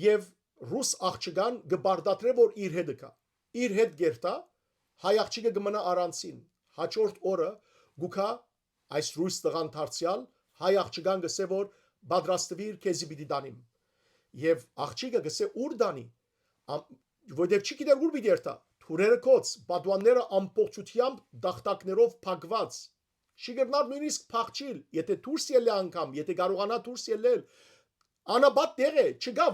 եւ ռուս աղջկան գբարդատրե որ իր հետ կա իր հետ գերտա հայ աղջիկը կմնա առանցին հաջորդ օրը գուքա այս ռուս տղան դարձյալ հայ աղջկան գսե որ պատրաստվիր քեզի պիտի դանիմ եւ աղջիկը գսե ուր դանի որտեղ չի գիտեր ուր պիտի երթա թուրերը կոց պատուանները ամբողջությամբ դախտակներով փակված շիգրնար նույնիսկ փախչիլ եթե դուրս ելե անգամ եթե կարողանա դուրս ելել անաբատ տեղ է չգա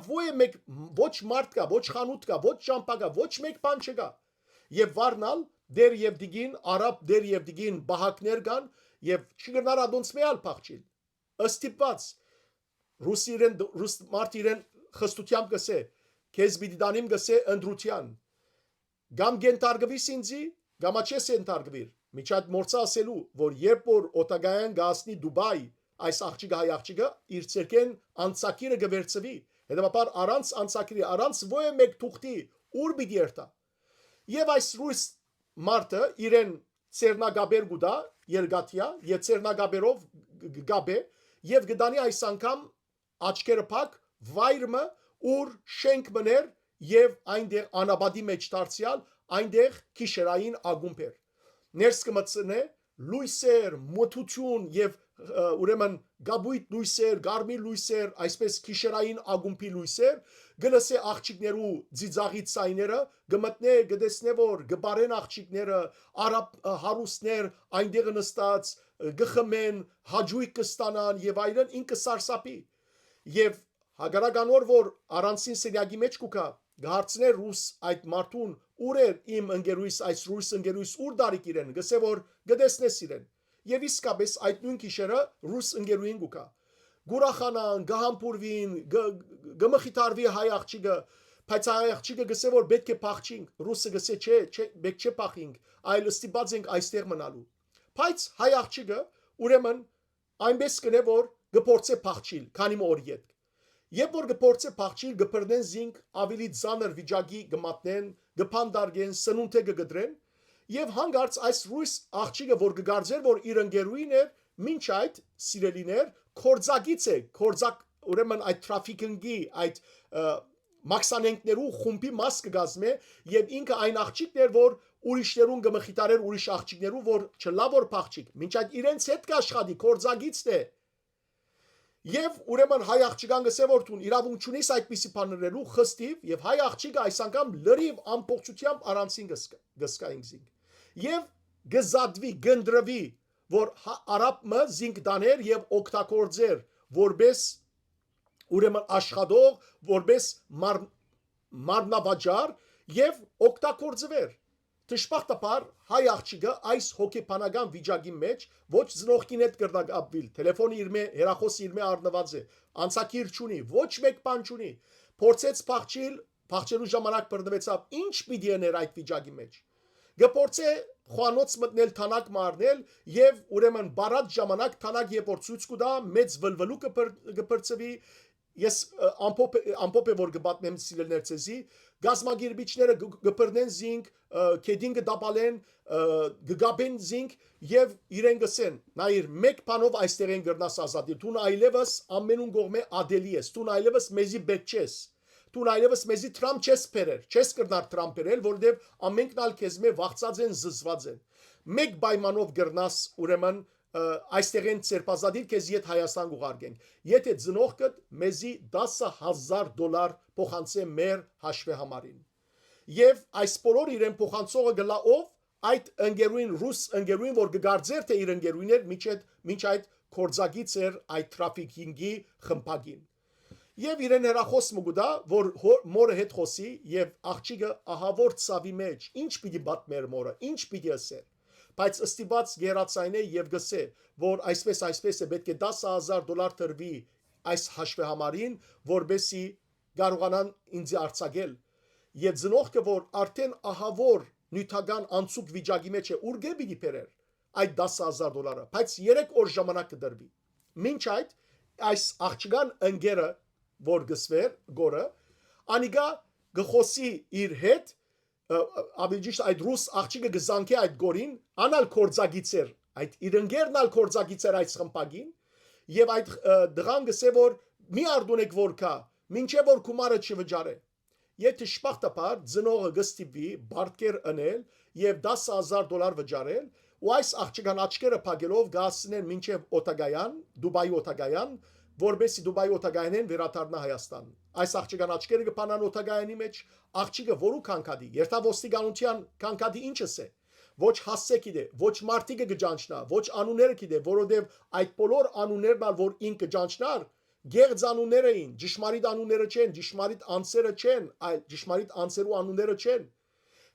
ոչ մարդ կա ոչ խանութ կա ոչ ճամփա կա ոչ մեկ բան չկա եւ վառնալ դեր եւ դիգին արաբ դեր եւ դիգին բահակներ կան եւ չգնար ադոնց մեալ փախչիլ ըստիպած ռուս մարդ իրեն խստությամբ գսե քեզ պիտի դանիմ գսե ընդրության գամ գենտարգվիս ինձի գամա չես ենթարկվիր միջատ մորցա ասելու որ երբ որ օտագայան գասնի Դուբայ այս աղջիկը հայ աղջիկը իր ցերկեն անցակիրը գվերցվի հետաբար առանց անցակիրի առանց ոյ մեկ թուղթի ուր պիտի երթա եւ այս ռուս մարդը իրեն ցերնագաբեր գուտա երգատիա եւ ցերնագաբերով գաբե եւ գդանի այս անգամ աչքերը փակ վայրը ուր շենք մներ եւ այնտեղ անաբադի մեջ դարձյալ այնտեղ քիշերային ագումբ էր ներս կմցնե լույսեր մոթություն եւ ուրեմն գաբույտ լույսեր, գարմիր լույսեր, այսպես քիշերային ագումբի լույսեր, գլսե աղջիկներու ձիձաղի ցայները, գմտնե գտեսնե որ գբարեն աղջիկները, արաբ հարուստներ այնտեղ նստած, գխմեն, հաջույք կստանան եւ այլն ինքը սարսափի։ Եվ հագարականոր որ առանցին սենյակի մեջ կուքա, գարցնե ռուս այդ մարդուն ուր է իմ ընկերուս այս ռուս ընկերուս ուր դարիք իրեն, գսե որ գտեսնես իրեն։ Եվ իսկապես այդ նույն գիշերը ռուս ընկերուին գուկա գուրախանան գահամբուրվին գմխիթարվի հայ աղջիկը բայց հայ աղջիկը գսե որ պետք է փախչինք ռուսը գսե չէ պետք չէ փախինք այլ ստիպած ենք այստեղ մնալու բայց հայ աղջիկը ուրեմն այնպես կնե որ գփորձե փախչիլ քանի օր յետ երբ որ գփորձե փախչիլ գբրնեն զինք ավելի ծանր վիճակի գմատնեն գփանդարգեն սնունդը գգդրեն Եվ հանգարց այս ռուս աղջիկը որ կգարձեր որ իր ընկերուին էր մինչ այդ սիրելիներ կորձագից է ուրեմն այդ թրաֆիկինգի այդ մաքսանենկներու խումբի մաս կգազմե եւ ինքը այն աղջիկն էր որ ուրիշներուն կմխիտարեր ուրիշ աղջիկներու որ չլա որ փախչիկ մինչ այդ իրենց հետ կաշխատի կորձագիցն է եւ ուրեմն հայ աղջիկան գսե որ տուն իրավունք չունիս այդպիսի բաներելու խստիվ եւ հայ աղջիկը այս անգամ լրիվ ամբողջությամբ առանցին գսկա ինքզին եւ գզադվի գնդրվի որ արաբը զինք դաներ եւ օկտակորձեր որբես ուրեմն աշխատող որբես մարմնավաճառ եւ օկտակորձվեր Տշպախտապար հայ աղջիկը այս հոգեբանական վիճակի մեջ ոչ ծնողքին հետ կրնագապվիլ տելեֆոնի իր մե հեռախոսի իր մե առնված է անցակիր չունի ոչ մեկ բան չունի փորձեց փախչելու ժամանակ բռնվեցավ ինչ պիտի աներ այդ վիճակի մեջ գփորձե խոանոց մտնել թանակ մարնել եւ ուրեմն բարած ժամանակ թանակ երբ որ ցույց կուտա մեծ վլվլու կբրծվի ես ամփոփ է որ գբատնեմ սիրելներ ցեզի գազմագիրբիչները գբրնեն զինք կեդին գդապալեն գգաբեն զինք եւ իրեն գսեն նայր մեկ բանով այստեղ են գրնաս ազատի տուն այլևս ամենուն գողմե ադելի ես տուն այլևս մեզի բեչես տուն այլևս մեզի տրամ չես փերեր չես կրնար տրամ փերել որովհետեւ ամենքն ալ քեզ մե վախծած են զզված են մեկ պայմանով գրնաս ուրեմն այստեղ են ծերպազադիր քեզ իդ Հայաստան գուղարկենք եթե ծնողքդ մեզի $10,000 փոխանցե մեր հաշվի համարին եւ այս բոլոր իրեն փոխանցողը գլա ով այդ ընկերուին ռուս ընկերուին որ գարձեր թե իր ընկերուիներ մինչ այդ կորձագից էր այդ թրաֆիկինգի խմբագին եւ իրեն հերախոս մգուդա որ մորը հետ խոսի եւ աղջիկը ահավոր ցավի մեջ ինչ պիտի բադ մեր մորը ինչ պիտի ասեր բայց ըստիված գերացայն է եւ գսե որ այսպես է պետք է $10,000 տրվի այս հաշվի համարին որբեսի կարողանան ինձ արձակել եւ ծնողքը որ արդեն ահավոր նյութական անցուկ վիճակի մեջ է ուրգե պիտի բերեր այդ $10,000 բայց 3 օր ժամանակ կդրվի մինչ այս աղջկան ընկերը որ գսվեր գորը անիգա գխոսի իր հետ Աբիջիշ այդ ռուս աղջիկը գզանքի այդ գորին անալ կորձագից էր այդ իր ընկերն ալ կորձագից էր այդ խմբագին եւ այդ դղան գսե որ մի արդունեք որ կա մինչեւ որ կումարը չվճարե եթե շփախտապար ծնողը գստիպի բարտկեր անել եւ $10,000 վճարել ու այս աղջկան աչքերը փակելով գասնեն մինչեւ օտագայան դուբայի օտագայան որբեսի դուբայի օտագայանեն վերադառնա Հայաստան այս աղջկան աչքերը կփանան օտագայանի մեջ աղջիկը որու կանկադի երթավոստիկանության կանկադի ինչս է ոչ հասցեքի դե ոչ մարտիկը գճանչնա ոչ անունները կիդե որովհետև այդ բոլոր անուններն ալ որ ինքը ճանչնար գեղձ անուններ էին ճշմարիտ անունները չեն ճշմարիտ անձերը չեն այլ ճշմարիտ անձերու անունները չեն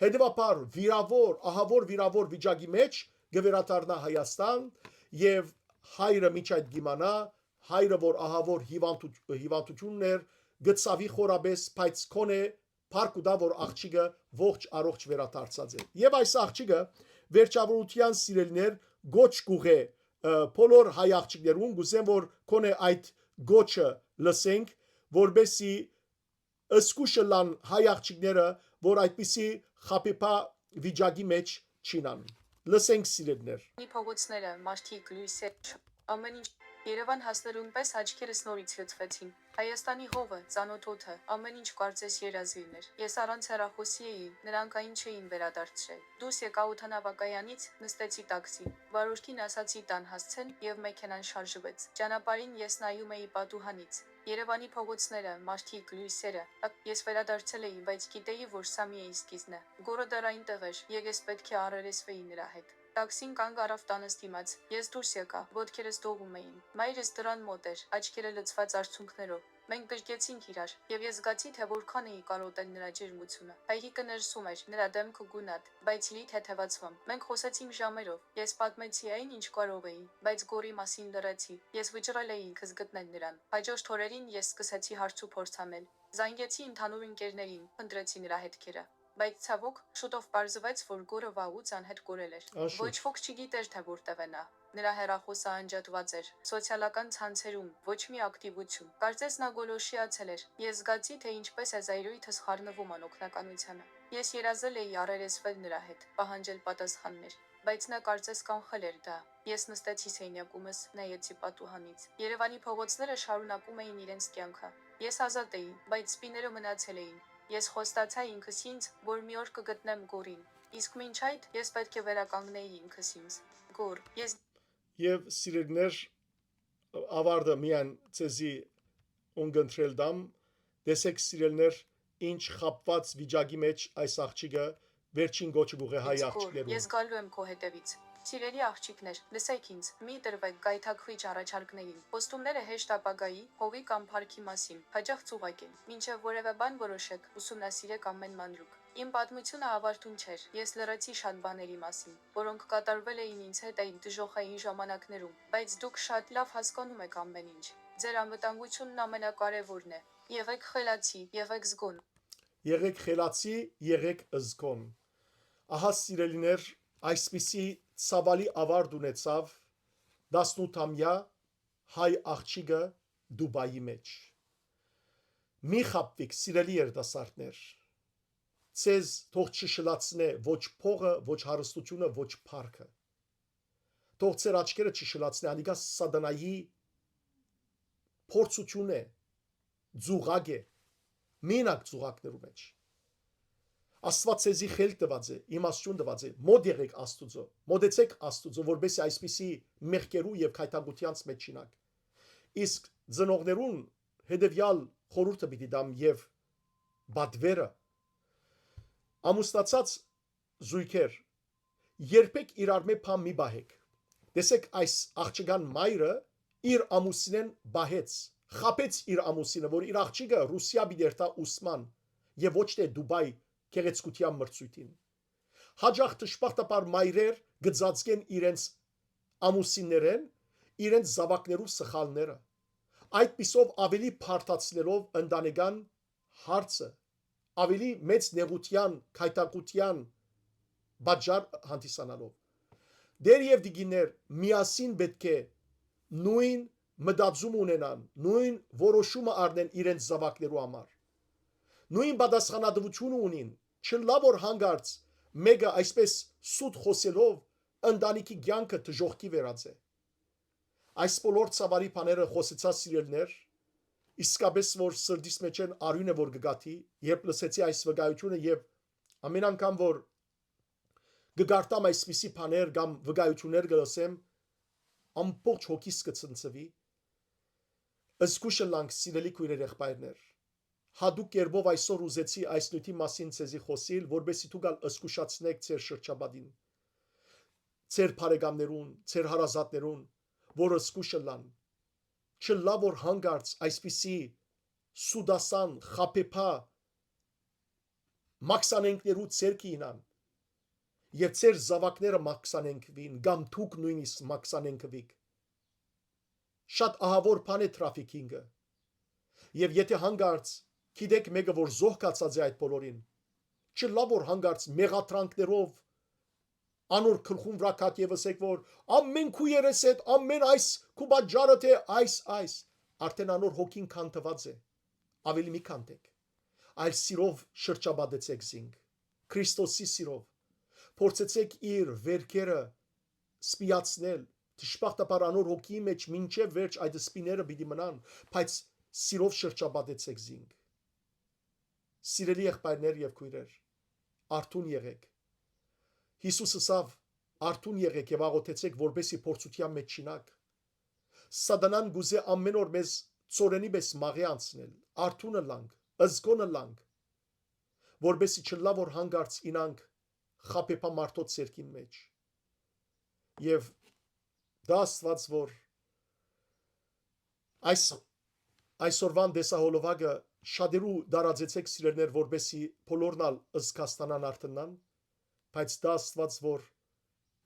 հետևաբար ահավոր վիրավոր վիճակի մեջ գվերադառնա Հայաստան եւ հայրը միջ այդ գիմանա հայրը որ ահավոր հիվանդություններ գծավի խորաբես բայց կոնե Փարկուդա որ աղջիկը ողջ առողջ վերադարձած է եւ այս աղջիկը վերջավորության սիրելիներ գոչ գուղե բոլոր հայ աղջիկներուն գուզեն որ կոնե այդ գոչը լսենք որբեսի ըսկուշը լան հայ աղջիկները որ այդպիսի խապեպա վիճակի մեջ չինան լսենք սիրելիներ Մի փողոցները մարդիկ լույսեր ամեն ինչ Երևան հասնելուն պես աչքերս նորից լցվեցին Հայաստանի հողը, ծանոթ օդը, ամեն ինչ կարծես երազին էր։ Ես առանց հեռախոսի էի, նրանք այն չէին վերադարձրել։ Դուրս եկա օդանավակայանից, նստեցի տաքսի։ Վարորդին ասացի տան հասցեն եւ մեքենան շարժվեց։ Ճանապարհին ես նայում էի պատուհանից։ Երևանի փողոցները, մարդիկ, լույսերը։ Ես վերադարձել էի, բայց գիտեի, որ սա մի էսկիզն է։ Գորը դեռ այնտեղ էր, եւ ես պետք է առերեսվեի նրա հետ։ Տաքսին կանգ առավ տանս դիմաց։ Ես դուրս եկա, ոտքերս դողում էին։ Մայրս դրան մոտ էր, աչքերը լցված արցունքներով։ Մենք գրկեցինք իրար, եւ ես զգացի, թե որքան էի կարոտել նրա ջերմությունը։ Հայրիկը ներսում էր, նրա դեմքը գունատ, բայց լի թեթևացվում։ Մենք խոսեցինք ժամերով։ Ես պատմեցի այն, ինչ կարող էի, բայց գորի մասին լրացի։ Ես վճռել էի ինքս գտնել նրան։ Հաջորդ օրերին ես սկսեցի հարց ու փորձ անել։ Զանգեցի ընդհանուր ընկերներին, փնտրեցի նրա հետքերը։ Բայց ցավոք, շուտով պարզվեց, որ գորը վաղուց անհետ կորել էր։ Ոչ ոք չգիտեր, թե որտեղ է նա։ Նրա հեռախոսը անջատված էր։ Սոցիալական ցանցերում ոչ մի ակտիվություն։ Կարծես նա գոլոշիացել էր։ Ես զգացի, թե ինչպես է զայրույթս խառնվում անօգնականությանը։ Ես երազել էի առերեսվել նրա հետ, պահանջել պատասխաններ, բայց նա կարծես կանխել էր դա։ Ես նստեցի սենյակումս, նայեցի պատուհանից։ Երևանի փողոցները շարունակում էին իրենց կյանքը։ Ես ազատ էի, բայց սպիները մնացել էին։ Ես խոստացա ինքս ինձ, որ մի օր կգտնեմ Գորին։ Իսկ մինչ այդ ես պետք է վերականգնեի ինքս ինձ։ Գոր, ես Եվ սիրելիներ, ավարտը միայն ցեզի ունգընտրել դամ, տեսեք սիրելիներ, ինչ խապված վիճակի մեջ այս աղջիկը վերջին գոչը գուղե հայ Գոր, աղջիկներուն։ ես գալու եմ քո հետևից։ Սիրելի աղջիկներ, լսեք ինձ, մի տրվեք գայթակղիչ առաջարկներին։ Խոստումները հեշտ ապագայի, հողի կամ փառքի մասին, հաճախ ծուղակ են։ Մինչև որևէ բան որոշեք, ուսումնասիրեք ամեն մանրուք։ Իմ պատմությունը ավարտուն չէր։ Ես լրացի շատ բաների մասին, որոնք կատարվել էին ինձ հետ այդ դժոխային ժամանակներում, բայց դուք շատ լավ հասկանում եք ամեն ինչ։ Ձեր անվտանգությունն ամենակարևորն է։ Եղեք խելացի, եղեք զգոն։ Եղեք խելացի, եղեք զգոն։ Ահա սիրելիներ, այսպիսի ցավալի ավարտ ունեցավ 18-ամյա հայ աղջիկը Դուբայի մեջ։ Մի խապվիկ, սիրելի երիտասարդներ, ցեզ թող չշլացնե ոչ փողը, ոչ հարստությունը, ոչ փառքը։ Թող ձեր աչքերը չշլացնե անիկա սատանայի փորձություն է, ձուղակ է, մենակ ձուղակներու մեջ։ Աստված ցեզի խելք տված է, իմաստություն տված է։ Մոտ եղեք Աստուծո, մոտեցեք Աստուծո, որբեսի այսպիսի մեղքերու եւ քայթագությանց մեջ չինակ։ Իսկ ծնողներուն հետեւյալ խորհուրդը պիտի դամ եւ բադվերը ամուսնացած զույգեր երբեք իրար մեջ փամ մի բահեք։ Տեսեք այս աղջկան մայրը իր ամուսինեն բահեց, խապեց իր ամուսինը, որ իր աղջիկը Ռուսիա բիդերտա ուսման եւ ոչ թե Դուբայ գեղեցկության մրցույթին։ Հաջող դժբախտաբար մայրեր գծածկեն իրենց ամուսիններեն իրենց զավակներու սխալները։ Այդ պիսով ավելի փարթացնելով ընտանեկան հարցը, ավելի մեծ նեղության, քայթակության բաժար հանդիսանալով։ Դեր եւ դիգիներ միասին պետք է նույն մտածում ունենան, նույն որոշումը առնեն իրենց զավակներու համար։ Նույն պատասխանատվություն ունին, չլավ որ հանգարց մեկը այսպես սուտ խոսելով ընտանիքի կյանքը դժոխքի վերածե։ Այս բոլոր ցավալի բաները խոսեցա սիրելներ, իսկապես որ սրտիս մեջ են արյունը որ գգաթի, երբ լսեցի այս վկայությունը եւ ամեն անգամ որ գգարտամ այսպիսի բաներ կամ վկայություններ գլսեմ, ամբողջ հոգիս կցնցվի։ Զգուշ լանք սիրելի քույրեր եղբայրներ։ Հադուկ կերպով այսօր ուզեցի այս նյութի մասին ցեզի խոսիլ, որբեսի դուք զգուշացնեք ձեր շրջապատին, ձեր բարեկամներուն, ձեր հարազատներուն, որը զգուշ լան։ Չլա որ հանգարց այսպիսի սուդասան, խապեփա մաքսանենքներու ցերկի ինան եւ ձեր զավակները մաքսանենքվին, կամ դուք նույնիսկ մաքսանենքվիք։ Շատ ահավոր բան է տրաֆիկինգը։ Եվ եթե հանգարց գիտեք մեկը որ զոհկացած է այդ բոլորին, չլա որ հանգարց մեղատրանքներով անոր քրխուն վրա կատ եւ ասեք որ ամեն քույրես հետ ամեն այս քու բաժարը թե այս արդեն անոր հոգին քանթված է ավելի մի քանտեք այլ սիրով շրջապատեցեք զինք Քրիստոսի սիրով փորձեցեք իր վերքերը սպիացնել դժբախտաբար անոր հոգի մեջ մինչև վերջ այդ սպիները պիտի մնան բայց սիրով շրջապատեցեք զինք սիրելի եղբայրներ եւ քույրեր արթուն եղեք Հիսուսը ասավ արթուն եղեք եւ աղոթեցեք որբեսի փորձության մեջ չինակ Սատանան գուզե ամեն օր մեզ ծորենի պես մաղի անցնել արթունը լանք ըզգոնը լանք որբեսի չլա որ հանգարց ինանք խապեփա մարդոց ցերկին մեջ եւ դա Աստված որ այսօրվան դեսահոլովակը շատերու դարաձեցեք սիրելներ որբեսի բոլորնալ ըզկաստանան արթնան բայց դա Աստված որ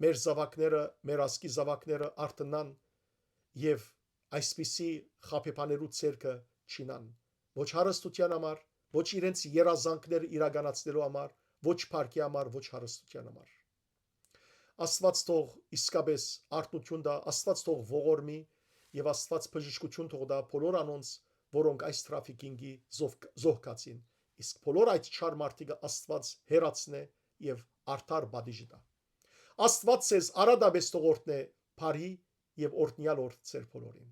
մեր զավակները մեր ասկի զավակները արթնան եւ այսպիսի խապեփաներու ցերկը չինան ոչ հարստության համար ոչ իրենց երազանքները իրականացնելու համար ոչ փառքի համար ոչ հարստության համար Աստված թող իսկապես արթնություն տա Աստված թող ողորմի եւ Աստված բժշկություն թող տա բոլոր անոնց որոնք այս տրաֆիկինգի զոհկացին Իսկ բոլոր այդ չար մարդիկը Աստված հերացնե եւ արդար բադիժի տա։ Աստված ցեզ արադաբես տողորտնե բարի եւ օրտնյալ օր ձեր բոլորին։